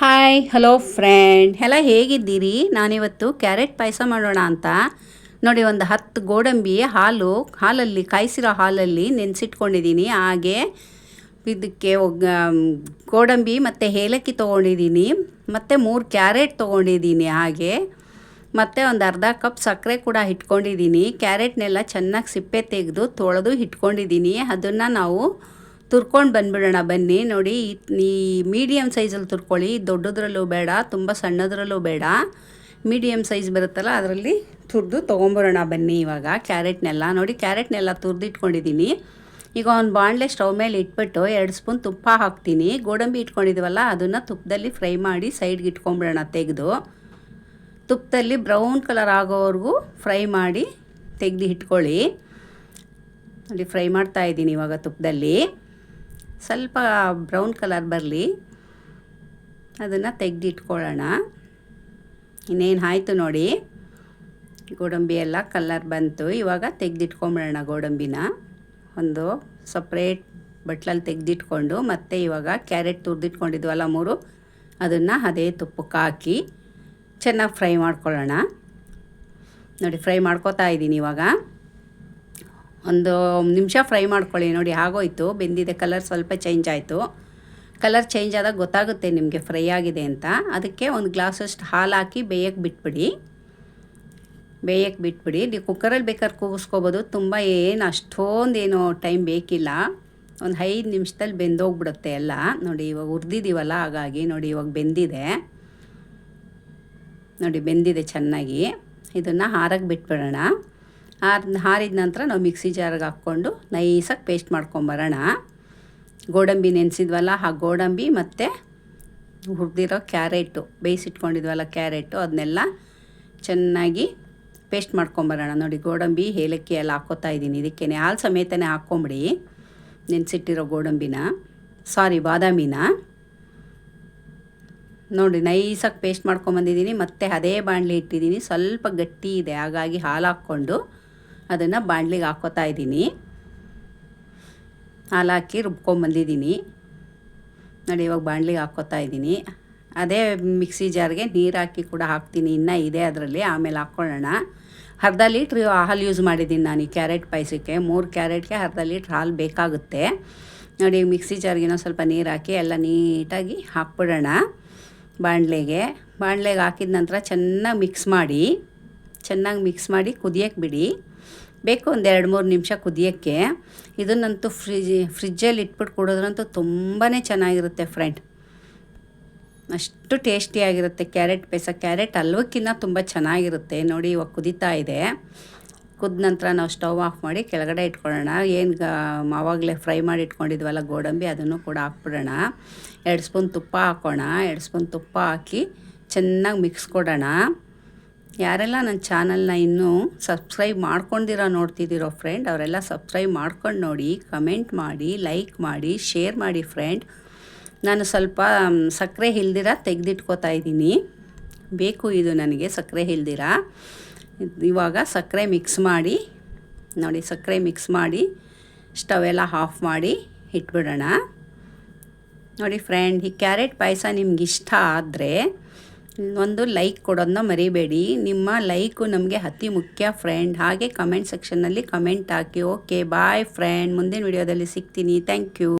Hi hello friend ಎಲ್ಲ ಹೇಗಿದ್ದೀರಿ? ನಾನಿವತ್ತು ಕ್ಯಾರೆಟ್ ಪಾಯಸ ಮಾಡೋಣ ಅಂತ ನೋಡಿ ಒಂದು 10 ಗೋಡಂಬಿ ಹಾಲಲ್ಲಿ ಕಾಯಿಸಿರೋ ಹಾಲಲ್ಲಿ ನೆನೆಸಿಟ್ಕೊಂಡಿದ್ದೀನಿ. ಹಾಗೆ ಇದಕ್ಕೆ ಗೋಡಂಬಿ ಮತ್ತು ಏಲಕ್ಕಿ ತೊಗೊಂಡಿದ್ದೀನಿ, ಮತ್ತು 3 ಕ್ಯಾರೆಟ್ ತೊಗೊಂಡಿದ್ದೀನಿ. ಹಾಗೆ ಮತ್ತು ಒಂದು ಅರ್ಧ ಕಪ್ ಸಕ್ಕರೆ ಕೂಡ ಇಟ್ಕೊಂಡಿದ್ದೀನಿ. ಕ್ಯಾರೆಟ್ನೆಲ್ಲ ಚೆನ್ನಾಗಿ ಸಿಪ್ಪೆ ತೆಗೆದು ತೊಳೆದು ಇಟ್ಕೊಂಡಿದ್ದೀನಿ. ಅದನ್ನು ನಾವು ತುರ್ಕೊಂಡು ಬಂದುಬಿಡೋಣ ಬನ್ನಿ. ನೋಡಿ, ಈ ಮೀಡಿಯಮ್ ಸೈಜಲ್ಲಿ ತುರ್ಕೊಳ್ಳಿ, ದೊಡ್ಡದ್ರಲ್ಲೂ ಬೇಡ, ತುಂಬ ಸಣ್ಣದ್ರಲ್ಲೂ ಬೇಡ, ಮೀಡಿಯಮ್ ಸೈಜ್ ಬರುತ್ತಲ್ಲ ಅದರಲ್ಲಿ ತುರಿದು ತೊಗೊಂಬರೋಣ ಬನ್ನಿ. ಇವಾಗ ಕ್ಯಾರೆಟ್ನೆಲ್ಲ ನೋಡಿ, ಕ್ಯಾರೆಟ್ನೆಲ್ಲ ತುರಿದಿಟ್ಕೊಂಡಿದ್ದೀನಿ. ಈಗ ಒಂದು ಬಾಣಲೆ ಸ್ಟವ್ ಮೇಲೆ ಇಟ್ಬಿಟ್ಟು 2 ಸ್ಪೂನ್ ತುಪ್ಪ ಹಾಕ್ತೀನಿ. ಗೋಡಂಬಿ ಇಟ್ಕೊಂಡಿದ್ದೀವಲ್ಲ ಅದನ್ನು ತುಪ್ಪದಲ್ಲಿ ಫ್ರೈ ಮಾಡಿ ಸೈಡ್ಗೆ ಇಟ್ಕೊಂಬಿಡೋಣ ತೆಗೆದು. ತುಪ್ಪದಲ್ಲಿ ಬ್ರೌನ್ ಕಲರ್ ಆಗೋವರೆಗೂ ಫ್ರೈ ಮಾಡಿ ತೆಗೆದು ಇಟ್ಕೊಳ್ಳಿ. ನೋಡಿ, ಫ್ರೈ ಮಾಡ್ತಾಯಿದ್ದೀನಿ ಇವಾಗ ತುಪ್ಪದಲ್ಲಿ. ಸ್ವಲ್ಪ ಬ್ರೌನ್ ಕಲರ್ ಬರಲಿ, ಅದನ್ನು ತೆಗೆದಿಟ್ಕೊಳ್ಳೋಣ. ಇನ್ನೇನು ಆಯಿತು ನೋಡಿ, ಗೋಡಂಬಿ ಎಲ್ಲ ಕಲರ್ ಬಂತು. ಇವಾಗ ತೆಗೆದಿಟ್ಕೊಂಬಿಡೋಣ ಗೋಡಂಬಿನ. ಒಂದು ಸಪ್ರೇಟ್ ಬಟ್ಲಲ್ಲಿ ತೆಗೆದಿಟ್ಕೊಂಡು, ಮತ್ತು ಇವಾಗ ಕ್ಯಾರೆಟ್ ತುರಿದಿಟ್ಕೊಂಡಿದ್ವಲ್ಲ 3, ಅದನ್ನು ಅದೇ ತುಪ್ಪಕ್ಕೆ ಹಾಕಿ ಚೆನ್ನಾಗಿ ಫ್ರೈ ಮಾಡ್ಕೊಳ್ಳೋಣ. ನೋಡಿ, ಫ್ರೈ ಮಾಡ್ಕೋತಾ ಇದ್ದೀನಿ. ಇವಾಗ ಒಂದು ನಿಮಿಷ ಫ್ರೈ ಮಾಡ್ಕೊಳ್ಳಿ. ನೋಡಿ, ಆಗೋಯ್ತು, ಬೆಂದಿದೆ. ಕಲರ್ ಸ್ವಲ್ಪ ಚೇಂಜ್ ಆಯಿತು. ಕಲರ್ ಚೇಂಜ್ ಆದಾಗ ಗೊತ್ತಾಗುತ್ತೆ ನಿಮಗೆ ಫ್ರೈ ಆಗಿದೆ ಅಂತ. ಅದಕ್ಕೆ ಒಂದು ಗ್ಲಾಸಷ್ಟು ಹಾಲು ಹಾಕಿ ಬೇಯಕ್ಕೆ ಬಿಟ್ಬಿಡಿ. ನೀವು ಕುಕ್ಕರಲ್ಲಿ ಬೇಕಾದ್ರೆ ಕೂಗಿಸ್ಕೋಬೋದು. ತುಂಬ ಅಷ್ಟೊಂದೇನು ಟೈಮ್ ಬೇಕಿಲ್ಲ, ಒಂದು 5 ನಿಮಿಷದಲ್ಲಿ ಬೆಂದೋಗ್ಬಿಡುತ್ತೆ ಎಲ್ಲ. ನೋಡಿ, ಇವಾಗ ಹುರಿದಿದ್ದೀವಲ್ಲ, ಹಾಗಾಗಿ ನೋಡಿ ಇವಾಗ ಬೆಂದಿದೆ. ನೋಡಿ, ಬೆಂದಿದೆ ಚೆನ್ನಾಗಿ. ಇದನ್ನು ಆರಕ್ಕೆ ಬಿಟ್ಬಿಡೋಣ. ಆರಿದ ನಂತರ ನಾವು ಮಿಕ್ಸಿ ಜಾರಿಗೆ ಹಾಕ್ಕೊಂಡು ನೈಸಾಗಿ ಪೇಸ್ಟ್ ಮಾಡ್ಕೊಂಬರೋಣ. ಗೋಡಂಬಿ ನೆನೆಸಿದ್ವಲ್ಲ, ಆ ಗೋಡಂಬಿ ಮತ್ತು ಹುರಿದಿರೋ ಕ್ಯಾರೆಟು, ಬೇಯಿಸಿಟ್ಕೊಂಡಿದ್ವಲ್ಲ ಕ್ಯಾರೆಟು, ಅದನ್ನೆಲ್ಲ ಚೆನ್ನಾಗಿ ಪೇಸ್ಟ್ ಮಾಡ್ಕೊಂಬರೋಣ. ನೋಡಿ, ಗೋಡಂಬಿ ಏಲಕ್ಕಿ ಎಲ್ಲ ಹಾಕ್ಕೋತಾ ಇದ್ದೀನಿ. ಇದಕ್ಕೆ ಹಾಲು ಸಮೇತನೇ ಹಾಕ್ಕೊಂಬಿಡಿ ನೆನೆಸಿಟ್ಟಿರೋ ಬಾದಾಮಿನ. ನೋಡಿ, ನೈಸಾಗಿ ಪೇಸ್ಟ್ ಮಾಡ್ಕೊಂಬಂದಿದ್ದೀನಿ. ಮತ್ತು ಅದೇ ಬಾಣಲೆ ಇಟ್ಟಿದ್ದೀನಿ, ಸ್ವಲ್ಪ ಗಟ್ಟಿ ಇದೆ, ಹಾಗಾಗಿ ಹಾಲು ಹಾಕ್ಕೊಂಡು ಅದನ್ನು ಬಾಣಲಿಗೆ ಹಾಕ್ಕೋತಾ ಇದ್ದೀನಿ. ಹಾಲು ಹಾಕಿ ರುಬ್ಕೊಂಬಂದಿದ್ದೀನಿ. ನೋಡಿ, ಇವಾಗ ಬಾಣಲಿಗೆ ಹಾಕ್ಕೋತಾ ಇದ್ದೀನಿ. ಅದೇ ಮಿಕ್ಸಿ ಜಾರ್ಗೆ ನೀರು ಹಾಕಿ ಕೂಡ ಹಾಕ್ತೀನಿ, ಇನ್ನೂ ಇದೆ ಅದರಲ್ಲಿ, ಆಮೇಲೆ ಹಾಕ್ಕೊಳ್ಳೋಣ. ಅರ್ಧ ಲೀಟ್ರ್ ಹಾಲು ಯೂಸ್ ಮಾಡಿದ್ದೀನಿ ನಾನು ಈ ಕ್ಯಾರೆಟ್ ಪಾಯಸಕ್ಕೆ. 3 ಕ್ಯಾರೆಟ್ಗೆ ಅರ್ಧ ಲೀಟ್ರ್ ಹಾಲು ಬೇಕಾಗುತ್ತೆ. ನೋಡಿ, ಮಿಕ್ಸಿ ಜಾರ್ಗಿನ ಸ್ವಲ್ಪ ನೀರು ಹಾಕಿ ಎಲ್ಲ ನೀಟಾಗಿ ಹಾಕ್ಬಿಡೋಣ ಬಾಣಲೆಗೆ ಹಾಕಿದ ನಂತರ ಚೆನ್ನಾಗಿ ಮಿಕ್ಸ್ ಮಾಡಿ ಕುದಿಯಕ್ಕೆ ಬಿಡಿ. ಬೇಕು ಒಂದು 2-3 ನಿಮಿಷ ಕುದಿಯೋಕ್ಕೆ. ಇದನ್ನಂತೂ ಫ್ರಿಜ್ಜಲ್ಲಿ ಇಟ್ಬಿಟ್ಟು ಕುಡಿದ್ರಂತೂ ತುಂಬಾ ಚೆನ್ನಾಗಿರುತ್ತೆ ಫ್ರೆಂಡ್, ಅಷ್ಟು ಟೇಸ್ಟಿಯಾಗಿರುತ್ತೆ ಕ್ಯಾರೆಟ್ ಪಾಯಸ. ಕ್ಯಾರೆಟ್ ಹಲ್ವಕ್ಕಿಂತ ತುಂಬ ಚೆನ್ನಾಗಿರುತ್ತೆ. ನೋಡಿ, ಇವಾಗ ಕುದೀತಾ ಇದೆ. ಕುದ ನಂತರ ನಾವು ಸ್ಟವ್ ಆಫ್ ಮಾಡಿ ಕೆಳಗಡೆ ಇಟ್ಕೊಳ್ಳೋಣ. ಆವಾಗಲೇ ಫ್ರೈ ಮಾಡಿ ಇಟ್ಕೊಂಡಿದ್ವಲ್ಲ ಗೋಡಂಬಿ, ಅದನ್ನು ಕೂಡ ಹಾಕ್ಬಿಡೋಣ. 2 ಸ್ಪೂನ್ ತುಪ್ಪ ಹಾಕೋಣ. 2 ಸ್ಪೂನ್ ತುಪ್ಪ ಹಾಕಿ ಚೆನ್ನಾಗಿ ಮಿಕ್ಸ್ ಕೊಡೋಣ. ಯಾರೆಲ್ಲ ನನ್ನ ಚಾನಲ್ನ ಇನ್ನೂ ಸಬ್ಸ್ಕ್ರೈಬ್ ನೋಡ್ತಿದ್ದೀರೋ ಫ್ರೆಂಡ್, ಅವರೆಲ್ಲ ಸಬ್ಸ್ಕ್ರೈಬ್ ಮಾಡ್ಕೊಂಡು ನೋಡಿ, ಕಮೆಂಟ್ ಮಾಡಿ, ಲೈಕ್ ಮಾಡಿ, ಶೇರ್ ಮಾಡಿ ಫ್ರೆಂಡ್. ನಾನು ಸ್ವಲ್ಪ ಸಕ್ಕರೆ ಇಲ್ದಿರ ತೆಗೆದಿಟ್ಕೋತಾ ಇದ್ದೀನಿ, ಬೇಕು ಇದು ನನಗೆ ಸಕ್ಕರೆ ಇಲ್ದಿರ. ಇವಾಗ ಸಕ್ಕರೆ ಮಿಕ್ಸ್ ಮಾಡಿ ನೋಡಿ, ಸಕ್ಕರೆ ಮಿಕ್ಸ್ ಮಾಡಿ ಸ್ಟವ್ ಎಲ್ಲ ಆಫ್ ಮಾಡಿ ಇಟ್ಬಿಡೋಣ. ನೋಡಿ ಫ್ರೆಂಡ್, ಈ ಕ್ಯಾರೆಟ್ ಪಾಯಸ ನಿಮ್ಗೆ ಇಷ್ಟ ಆದರೆ ಒಂದು ಲೈಕ್ ಕೊಡೋದನ್ನ ಮರಿಬೇಡಿ. ನಿಮ್ಮ ಲೈಕು ನಮಗೆ ಅತಿ ಮುಖ್ಯ ಫ್ರೆಂಡ್. ಹಾಗೆ ಕಮೆಂಟ್ ಸೆಕ್ಷನ್ನಲ್ಲಿ ಕಮೆಂಟ್ ಹಾಕಿ. ಓಕೆ, ಬಾಯ್ ಫ್ರೆಂಡ್, ಮುಂದಿನ ವಿಡಿಯೋದಲ್ಲಿ ಸಿಗ್ತೀನಿ. Thank you.